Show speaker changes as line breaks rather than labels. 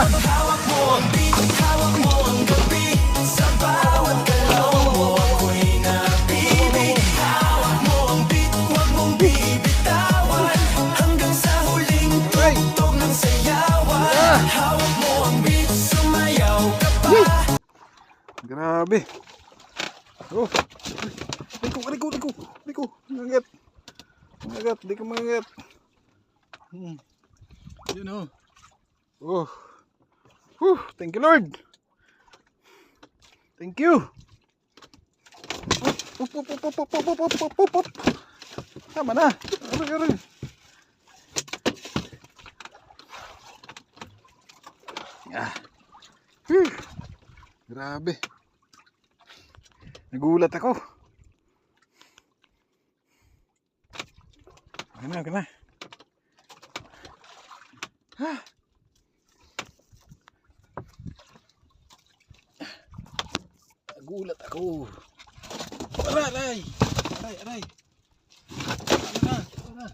na.
Hawak mo ang beat, hawak mo ang gabi. Sa bawat galaw mo ako'y napibig. Hawak mo ang beat, huwag mong bibitawan. Hanggang sa huling tugtog ng sayawan. Hawak mo ang beat, sumayaw ka pa.
Grabe. Oh. Liko. Mangagat. Di ka mangagat. Yun oh. Thank you Lord. Thank you. Up. Tama na. Aray. Grabe. Nagulat ako. Okay na. Nagulat ako. Aray. Ano na.